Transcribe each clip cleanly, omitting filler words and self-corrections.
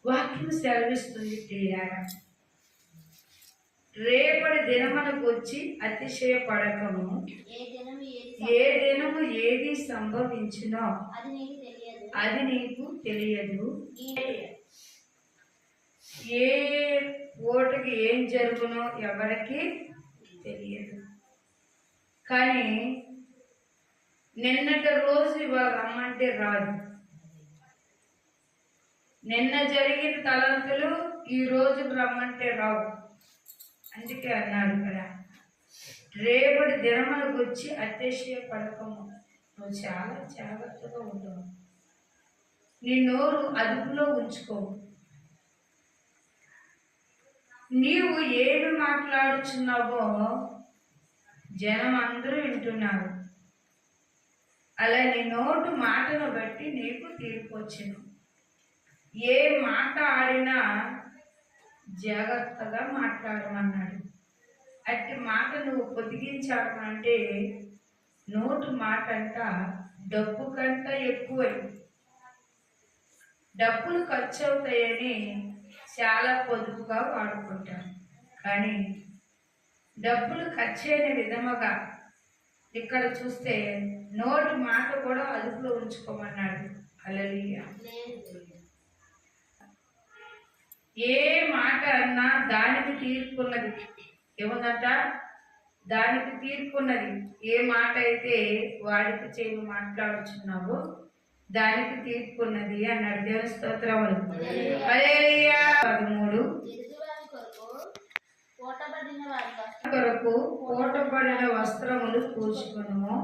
వాక్యం సెలవిస్తుంది ప్రియులారా, రేపటి దినమునకు వచ్చి అతిశయపడకము. ఏ దినము ఏది సంభవించినో అది నీకు తెలియదు. ఏ ఓటుకి ఏం జరుగునో ఎవరికి తెలియదు. కానీ నిన్నటి రోజు ఇవాళ రమ్మంటే రాదు. నిన్న జరిగిన తలంతులు ఈ రోజు రమ్మంటే రావు. అందుకే అన్నాడు కదా, రేపటి దినములకు వచ్చి అతిశయపడకము. నువ్వు చాలా జాగ్రత్తగా ఉండవు. నీ నోరు అదుపులో ఉంచుకో. నీవు ఏమి మాట్లాడుచున్నావో జనం అందరూ వింటున్నారు. అలా నీ నోటు మాటను బట్టి నీకు తీర్పు వచ్చును. ఏ మాట ఆడినా జాగ్రత్తగా మాట్లాడమన్నాడు. అట్టి మాట నువ్వు పొదిగించాలంటే నోటు మాట అంట డబ్బు కంట ఎక్కువై, డబ్బులు ఖర్చు అవుతాయని చాలా పొదుపుగా వాడుకుంటాం. కానీ డబ్బులు ఖర్చు అయిన విధముగా ఇక్కడ చూస్తే నోటి మాట కూడా అదుపులో ఉంచుకోమన్నాడు. హల్లెలూయా. ఏ మాట అన్నా దానికి తీర్పున్నది. ఏముందట? దానికి తీర్పున్నది. ఏ మాట అయితే వాడికి చేయి మాట్లాడుచున్నావో దానికి తీర్పున్నది అన్నాడు. దేవుని స్తోత్రములు. హల్లెలూయా. 13 కొరకు కోటబడిన వస్త్రములు పూచుకును,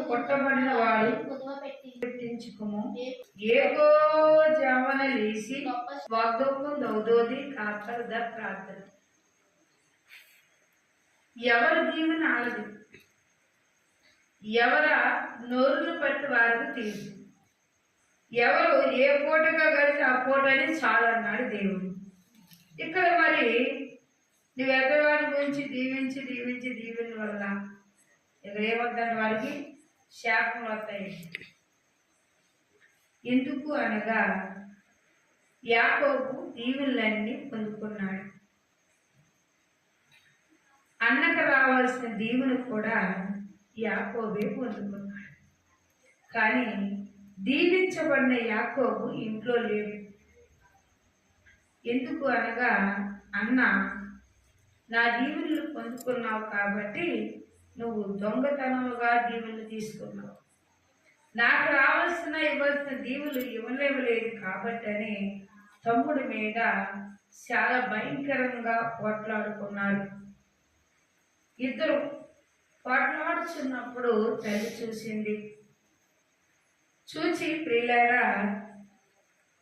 కొట్టబడిన వాడు పెట్టించుకుము. ఏగో జామన లేసి వాగ్దోపు దౌదోది కాకరద ప్రార్థన. ఎవరి దీవెన ఆలదు, ఎవర నోరును పట్టి వారికి తీరు. ఎవరు ఏ పూటగా కలిసి ఆ పూటని చాలన్నాడు దేవుడు. ఇక్కడ మరి నువ్వు ఎదవాడి గురించి దీవించి దీవించి దీవెన వల్ల ఇక్కడ ఏమవుతాడు? వాడికి శాపం వస్తాయి. ఎందుకు అనగా యాకోబు దీవెనలన్నీ పొందుకున్నాడు. అన్నకు రావాల్సిన దీవెన కూడా యాకోబే పొందుకున్నాడు. కానీ దీవించబడిన యాకోబు ఇంట్లో లేడు. ఎందుకు అనగా అన్న, నా దీవెనలు పొందుకున్నావు కాబట్టి నువ్వు దొంగతనముగా దీవెనలు తీసుకున్నావు, నాకు రావాల్సిన ఇవ్వాల్సిన దీవులు ఇవ్వలేవలేదు కాబట్టి అని తమ్ముడి మీద చాలా భయంకరంగా పోట్లాడుకున్నారు. ఇద్దరు పోట్లాడుచున్నప్పుడు తల్లి చూసింది. చూచి, ప్రియులారా,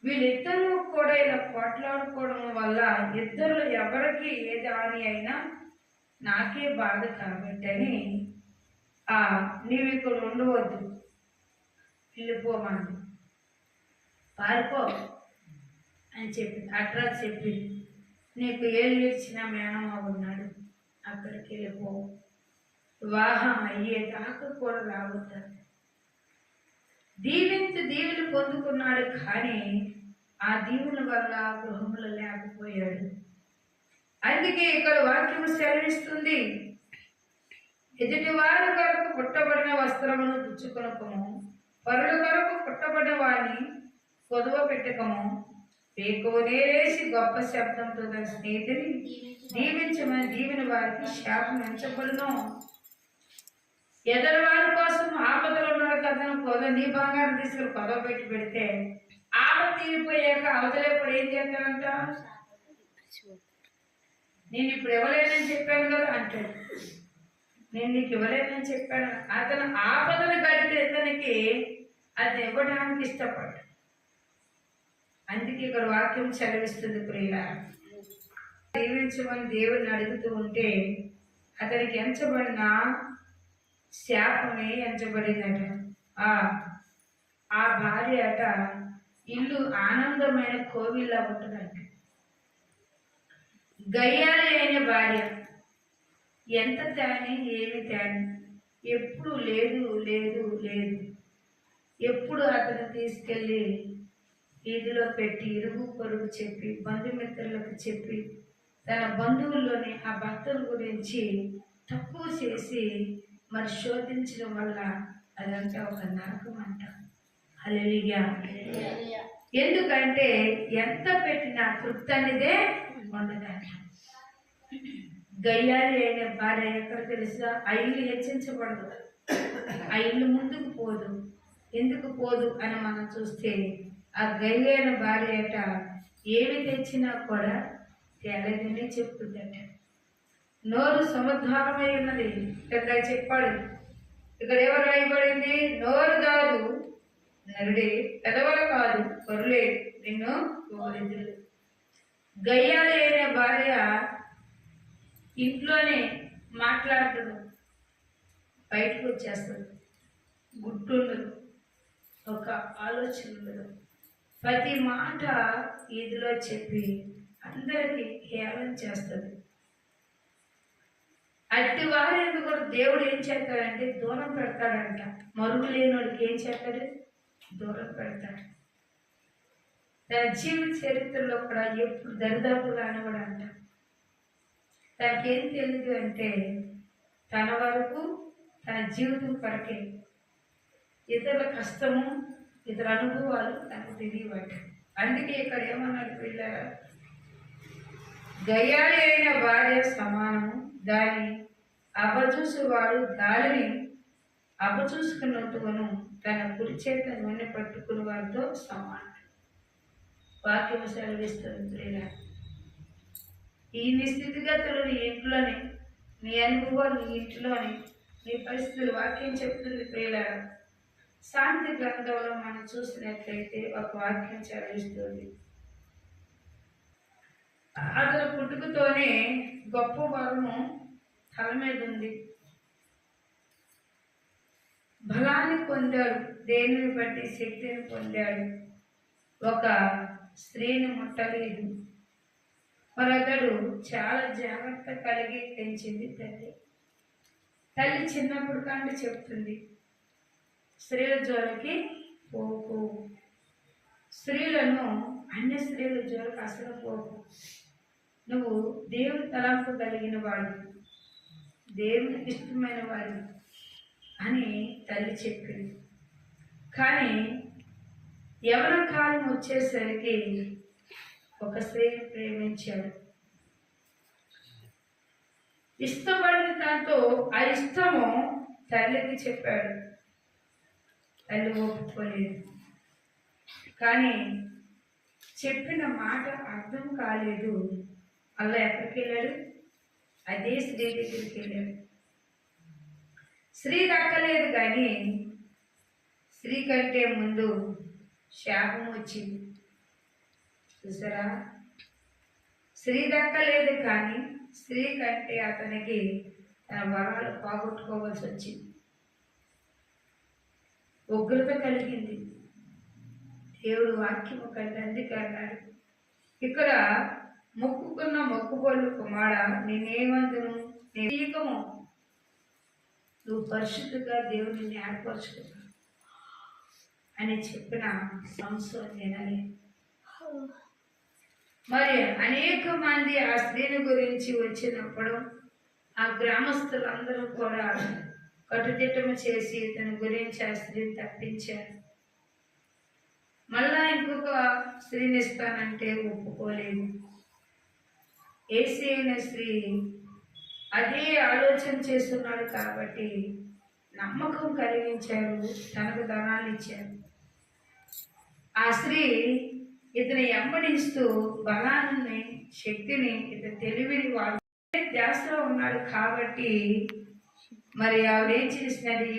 వీళ్ళిద్దరూ కూడా ఇలా పోట్లాడుకోవడం వల్ల ఇద్దరు ఎవరికి ఏది హాని అయినా నాకే బాధ కాబట్టి అని నీవు ఇక్కడ ఉండవద్దు, వెళ్ళిపోమంది, పారిపో అని చెప్పింది. అడ్రస్ చెప్పింది. నీకు ఏళ్ళు ఇచ్చిన మేనమ్మ ఉన్నాడు, అక్కడికి వెళ్ళిపో, వివాహం అయ్యేదాకా కూడా రావద్దు. దీవించి దీవులు పొందుకున్నాడు, కానీ ఆ దీవుల వల్ల గృహములు లేకపోయాడు. అందుకే ఇక్కడ వాక్యం సెలవిస్తుంది, ఎదుటి వారి కొరకు పుట్టబడిన వస్త్రమును పుచ్చుకొనకము, పరుల కొరకు పుట్టబడిన వారిని కొదువ పెట్టకము. పేకోనేసి గొప్ప శబ్దంతో తన స్నేహితుని దీవించమని దీవెన వారికి శాపం ఎంచబడును. ఎదరు వారి కోసం ఆపదలు ఉన్నాడు కదా, నీ బంగారం తీసుకుని కొదవ పెట్టి పెడితే ఆపద తీరిపోయాక అవతలేప్పుడు ఏం చేస్తానంట? నేను ఇప్పుడు ఇవ్వలేనని చెప్పాను కదా అంటాడు. నేను నీకు ఇవ్వలేనని చెప్పాను. అతను ఆపదను గడిపి ఇతనికి అది ఇవ్వడానికి ఇష్టపడ్డాడు. అందుకే ఇక్కడ వాక్యం సెలవిస్తుంది, ప్రియులారా, దీవించమని దేవుడిని అడుగుతూ ఉంటే అతనికి ఎంచబడిన శాపమే ఎంచబడిందట. ఆ భార్య అట ఇల్లు ఆనందమైన కోవిల్లా ఉంటుందంట. గయ్యాలి అయిన భార్య, ఎంత తేని ఏమి తేని, ఎప్పుడు లేదు లేదు లేదు. ఎప్పుడు అతను తీసుకెళ్ళి వీధిలో పెట్టి ఇరుగు పొరుగు చెప్పి బంధుమిత్రులకు చెప్పి తన బంధువుల్లోని ఆ భర్తల గురించి తక్కువ చేసి మరి శోధించడం వల్ల అదంతా ఒక నరకం అంట. హల్లెలూయా. ఎందుకంటే ఎంత పెట్టినా తృప్తి అనేదే ఉండదంట. గయ్యాలి అయిన భార్య ఎక్కడ తెలుసా? ఆ ఇల్లు హెచ్చించబడదు, ఆ ఇల్లు ముందుకు పోదు. ఎందుకు పోదు అని మనం చూస్తే ఆ గయ్యైన భార్య అట ఏమి తెచ్చినా కూడా తేలేదని చెప్తుందట. నోరు సముద్రమై ఉన్నది ఇక్కడ చెప్పాడు. ఇక్కడ ఎవరు రాయబడింది? నోరు కాదు నరుడే, పెదవులు కాదు కొరులే నిన్ను పోగొట్టుదురు. గయ్యాలి అయిన భార్య ఇంట్లోనే మాట్లాడుతుంది, బయటకు వచ్చేస్తుంది. గుడ్డుండదు, ఒక ఆలోచన ఉండదు. ప్రతి మాట ఈదులో చెప్పి అందరికీ హేళన చేస్తుంది. అట్టి వారిని కూడా దేవుడు ఏం చేస్తాడంటే దూరం పెడతాడంట. మరుగు లేనివాడికి ఏం చేస్తాడు? దూరం పెడతాడు. తన జీవిత చరిత్రలో కూడా ఎప్పుడు దరిదాపు కానివాడంట. తనకేం తెలియదు అంటే తన వరకు తన జీవితం కొరకే. ఇతరుల కష్టము ఇతర అనుభవాలు తనకు తెలియబట్ట. అందుకే ఇక్కడ ఏమన్నాడు పిల్లరా? గయ్యాళి అయిన భార్య సమానము, దాని అపచూసువాడు దానిని అపచూసుకున్నట్టుగాను తన కుడి చేత నూనె పట్టుకుని వారితో సమానం. వాక్యం సెలవిస్తుంది ప్రియుల. ఈ స్థితిగతులు నీ ఇంట్లోనే, నీ అనుభవాలు నీ ఇంట్లోనే, నీ పరిస్థితులు వాక్యం చెప్తుంది ప్రియుల. శాంతి గ్రంథంలో మనం చూసినట్లయితే ఒక వాక్యం చదివిస్తుంది. అతను పుట్టుకతోనే గొప్ప వరము తల మీద ఉంది. బలాన్ని పొందాడు, దేనిని బట్టి శక్తిని పొందాడు. ఒక స్త్రీని ముట్టలేదు. మరి అతడు చాలా జాగ్రత్త కలిగి పెంచింది తల్లి. తల్లి చిన్నప్పుడు కంటే చెప్తుంది, స్త్రీల జోలికి పోకు, స్త్రీలను అన్య స్త్రీల జోలికి అసలు పోకు, నువ్వు దేవుని తలంపు కలిగిన వాడు, దేవునికి ఇష్టమైన వాడు అని తల్లి చెప్పింది. కానీ యవన కాలం వచ్చేసరికి ఒక స్త్రీని ప్రేమించాడు. ఇష్టపడిన దాంతో ఆ ఇష్టము తల్లికి చెప్పాడు. తల్లి ఒప్పుకోలేదు. కానీ చెప్పిన మాట అర్థం కాలేదు. అలా ఎక్కడికి వెళ్ళాడు? అదే స్త్రీ దగ్గరికి వెళ్ళాడు. స్త్రీ దక్కలేదు, కానీ స్త్రీ కంటే ముందు శాపం వచ్చింది. చూసారా? స్త్రీ దక్కలేదు, కానీ స్త్రీ కంటే అతనికి తన వరాలు పోగొట్టుకోవాల్సి వచ్చింది. ఉగ్రత కలిగింది. దేవుడు వాక్యము కంటే అందుకే అన్నాడు, ఇక్కడ మొక్కుకున్న మొక్కుబళ్ళు కుమార నేనేమందును, నీకము నువ్వు పరిశుద్ధంగా దేవుడిని ఏర్పరచుకున్నావు అని చెప్పిన సంసోను వినలే. మరి అనేక మంది ఆ స్త్రీని గురించి వచ్చినప్పుడు ఆ గ్రామస్తులందరూ కూడా కట్టుదిట్టము చేసి తన గురించి ఆ స్త్రీని తప్పించారు. మళ్ళా ఇంకొక స్త్రీని ఇస్తానంటే ఒప్పుకోలేదు. ఏసీ అయిన స్త్రీ అదే ఆలోచన చేస్తున్నాడు కాబట్టి నమ్మకం కలిగించారు, తనకు ధనాన్ని ఇచ్చారు. ఆ స్త్రీ ఇతని వెంబడిస్తూ బలాన్ని, శక్తిని, ఇతని తెలివిని వాడు ధ్యాసలో ఉన్నాడు కాబట్టి మరి ఆవిడ ఏం చేసినది?